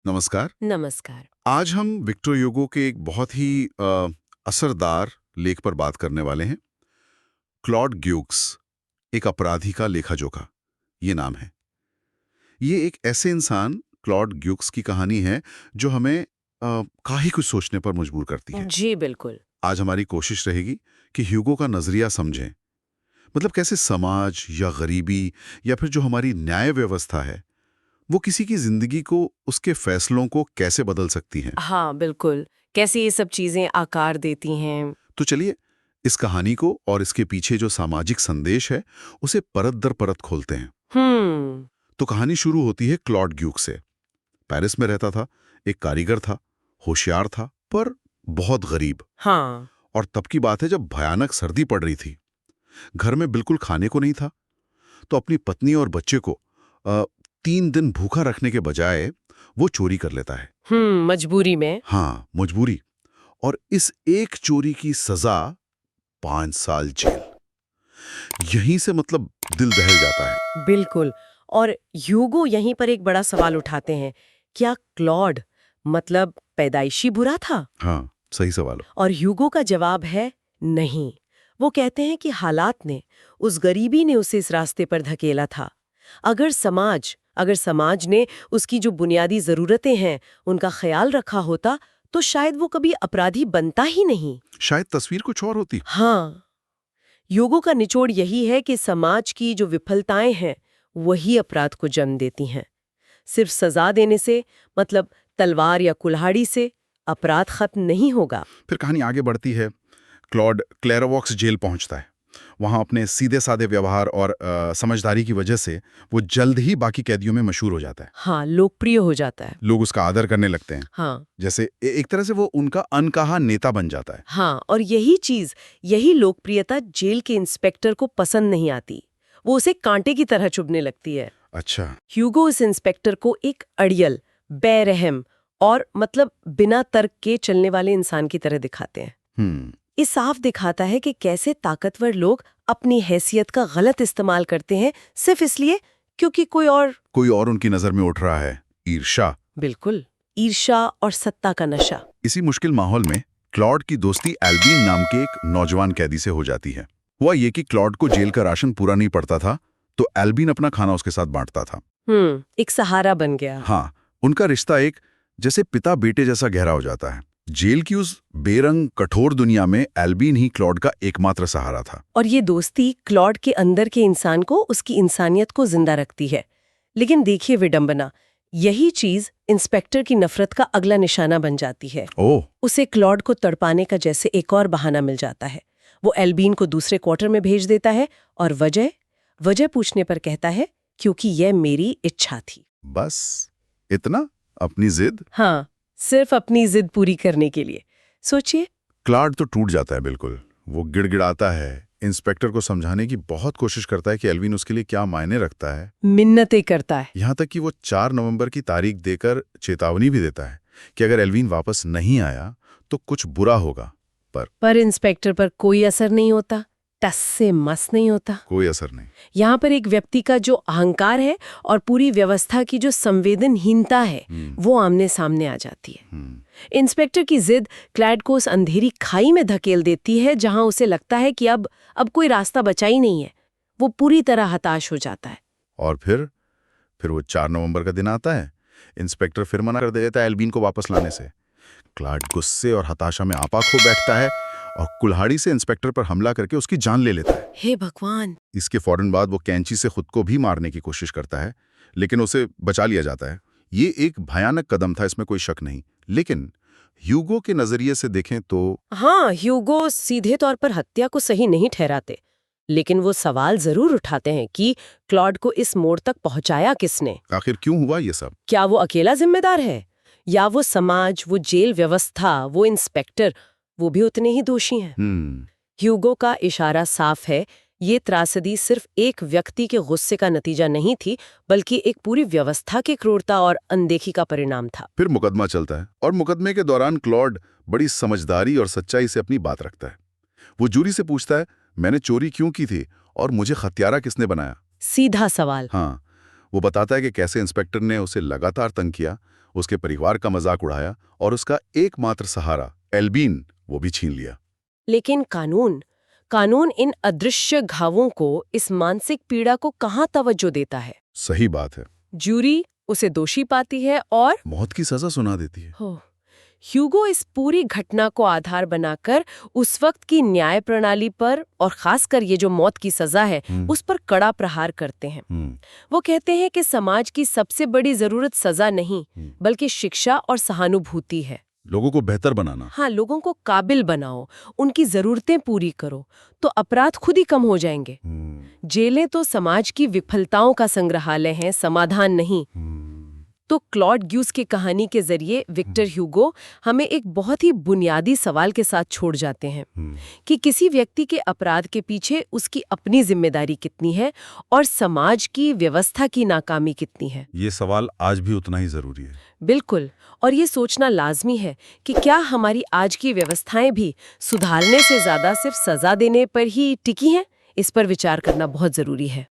नमस्कार। नमस्कार। आज हम विक्टर ह्यूगो के एक बहुत ही असरदार लेख पर बात करने वाले हैं। क्लॉड ग्यूक्स, एक अपराधी का लेखा-जोखा, ये नाम है। ये एक ऐसे इंसान, क्लॉड ग्यूक्स की कहानी है जो हमें काफी कुछ सोचने पर मजबूर करती है। जी बिल्कुल। आज हमारी कोशिश रहेगी कि ह्यूगो का नजरिया समझें। मतलब कैसे समाज या गरीबी या फिर जो हमारी न्याय व्यवस्था है, वो किसी की जिंदगी को, उसके फैसलों को कैसे बदल सकती हैं। हाँ बिल्कुल। कैसे ये सब चीजें आकार देती हैं। तो चलिए इस कहानी को और इसके पीछे जो सामाजिक संदेश है उसे परत दर परत खोलते हैं। हम्म। तो कहानी शुरू होती है क्लॉड ग्यूक से। पेरिस में रहता था, एक कारीगर था, होशियार था पर बहुत गरीब। हाँ। और तब की बात है जब भयानक सर्दी पड़ रही थी। घर में बिल्कुल खाने को नहीं था। तो अपनी पत्नी और बच्चे को 3 दिन भूखा रखने के बजाय वो चोरी कर लेता है। मजबूरी में। हाँ, मजबूरी। और इस एक चोरी की सजा 5 साल जेल। यहीं से मतलब दिल दहल जाता है। बिल्कुल। और ह्यूगो यहीं पर एक बड़ा सवाल उठाते हैं। क्या क्लॉड मतलब पैदाइशी बुरा था? हाँ, सही सवाल है। और ह्यूगो का जवाब है नहीं। वो कहते हैं कि हालात ने, उस गरीबी ने उसे इस रास्ते पर धकेला था। अगर समाज ने उसकी जो बुनियादी जरूरतें हैं उनका ख्याल रखा होता तो शायद वो कभी अपराधी बनता ही नहीं। शायद तस्वीर कुछ और होती। हाँ, ह्यूगो का निचोड़ यही है कि समाज की जो विफलताएं हैं वही अपराध को जन्म देती हैं। सिर्फ सजा देने से, मतलब तलवार या कुल्हाड़ी से, अपराध खत्म नहीं होगा। फिर कहानी आगे बढ़ती है। क्लॉड क्लेरावॉक्स जेल पहुंचता है। वहां अपने सीधे साधे व्यवहार और समझदारी की वजह से वो जल्द ही बाकी कैदियों में मशहूर हो जाता है। हाँ, लोकप्रिय हो जाता है। लोग उसका आदर करने लगते हैं। हाँ। जैसे एक तरह से वो उनका अनकहा नेता बन जाता है। हाँ, और यही लोकप्रियता जेल के इंस्पेक्टर को पसंद नहीं आती। वो उसे कांटे की तरह चुभने लगती है। अच्छा। ह्यूगो इस इंस्पेक्टर को एक अड़ियल, बेरहम और मतलब बिना तर्क के चलने वाले इंसान की तरह दिखाते हैं। ये साफ दिखाता है कि कैसे ताकतवर लोग अपनी हैसियत का गलत इस्तेमाल करते हैं सिर्फ इसलिए क्योंकि कोई और उनकी नजर में उठ रहा है। ईर्ष्या। बिल्कुल, ईर्ष्या और सत्ता का नशा। इसी मुश्किल माहौल में क्लॉड की दोस्ती एल्बीन नाम के एक नौजवान कैदी से हो जाती है। हुआ ये कि क्लॉड को जेल का राशन पूरा नहीं पड़ता था, तो एल्बीन अपना खाना उसके साथ बांटता था। एक सहारा बन गया। हाँ, उनका रिश्ता एक जैसे पिता बेटे जैसा गहरा हो जाता है। जेल की उस बेरंग कठोर दुनिया में एल्बीन ही क्लॉड का एकमात्र सहारा था। और ये दोस्ती क्लॉड के अंदर के इंसान को, उसकी इंसानियत को जिंदा रखती है। लेकिन देखिए विडंबना, यही चीज इंस्पेक्टर की नफरत का अगला निशाना बन जाती है। ओह। उसे क्लॉड को तड़पाने का जैसे एक और बहाना मिल जाता है। वो एल्बीन को दूसरे क्वार्टर में भेज देता है और वजह पूछने पर कहता है क्योंकि यह मेरी इच्छा थी। बस इतना? अपनी जिद? हाँ, सिर्फ अपनी जिद पूरी करने के लिए। सोचिए। क्लॉड तो टूट जाता है बिल्कुल। वो गिड़गिड़ाता है, इंस्पेक्टर को समझाने की बहुत कोशिश करता है कि एल्विन उसके लिए क्या मायने रखता है। मिन्नतें करता है। यहाँ तक कि वो 4 नवंबर की तारीख देकर चेतावनी भी देता है कि अगर एल्विन वापस नहीं आया तो कुछ बुरा होगा। पर इंस्पेक्टर पर कोई असर नहीं होता, टस से मस नहीं होता। कोई असर नहीं। यहाँ पर एक व्यक्ति का जो अहंकार है और पूरी व्यवस्था की जो संवेदनहीनता है वो आमने सामने आ जाती है। इंस्पेक्टर की जिद क्लैड को उस अंधेरी खाई में धकेल देती है जहां उसे लगता है कि अब कोई रास्ता बचा ही नहीं है। वो पूरी तरह हताश हो जाता है। और फिर वो 4 नवंबर का दिन आता है। इंस्पेक्टर फिर मना कर देता है एल्बीन को वापस लाने से। क्लॉड गुस्से और हताशा में आपा खो बैठता है और कुल्हाड़ी से इंस्पेक्टर पर हमला करके उसकी जान ले लेता है। हे भगवान! इसके फौरन बाद वो कैंची से खुद को भी मारने की कोशिश करता है, लेकिन उसे बचा लिया जाता है। ये एक भयानक कदम था, इसमें कोई शक नहीं। लेकिन ह्यूगो के नजरिए से देखें तो हाँ, ह्यूगो सीधे तौर पर हत्या को सही नहीं ठहराते, लेकिन वो सवाल जरूर उठाते हैं कि क्लॉड को इस मोड़ तक पहुंचाया किसने? आखिर क्यों हुआ ये सब? क्या वो अकेला जिम्मेदार है या वो समाज, वो जेल व्यवस्था, वो इंस्पेक्टर, वो भी उतने ही दोषी हैं? ह्यूगो का इशारा साफ है। ये त्रासदी सिर्फ एक व्यक्ति के गुस्से का नतीजा नहीं थी, बल्कि एक पूरी व्यवस्था की क्रूरता और अनदेखी का परिणाम था। फिर मुकदमा चलता है और मुकदमे के दौरान क्लॉड बड़ी समझदारी और सच्चाई से अपनी बात रखता है। वो जूरी से पूछता है, मैंने चोरी क्यों की थी और मुझे हत्यारा किसने बनाया? सीधा सवाल। हाँ, वो बताता है कि कैसे इंस्पेक्टर ने उसे लगातार तंग किया उसके परिवार का मजाक उड़ाया और उसका एकमात्र सहारा एल्बीन वो भी छीन लिया। लेकिन कानून इन अदृश्य घावों को, इस मानसिक पीड़ा को कहाँ तवज्जो देता है? सही बात है। जूरी उसे दोषी पाती है और मौत की सजा सुना देती है। हो ह्यूगो इस पूरी घटना को आधार बनाकर उस वक्त की न्याय प्रणाली पर और खासकर ये जो मौत की सजा है उस पर कड़ा प्रहार करते हैं। वो कहते हैं कि समाज की सबसे बड़ी जरूरत सजा नहीं बल्कि शिक्षा और सहानुभूति है। लोगों को बेहतर बनाना। हाँ, लोगों को काबिल बनाओ, उनकी जरूरतें पूरी करो, तो अपराध खुद ही कम हो जाएंगे। जेलें तो समाज की विफलताओं का संग्रहालय हैं, समाधान नहीं। तो क्लॉड ग्यूस की कहानी के जरिए विक्टर ह्यूगो हमें एक बहुत ही बुनियादी सवाल के साथ छोड़ जाते हैं कि किसी व्यक्ति के अपराध के पीछे उसकी अपनी जिम्मेदारी कितनी है और समाज की व्यवस्था की नाकामी कितनी है। ये सवाल आज भी उतना ही जरूरी है। बिल्कुल, और ये सोचना लाजमी है कि क्या हमारी आज की व्यवस्थाएं भी सुधारने से ज्यादा सिर्फ सजा देने पर ही टिकी हैं? इस पर विचार करना बहुत जरूरी है।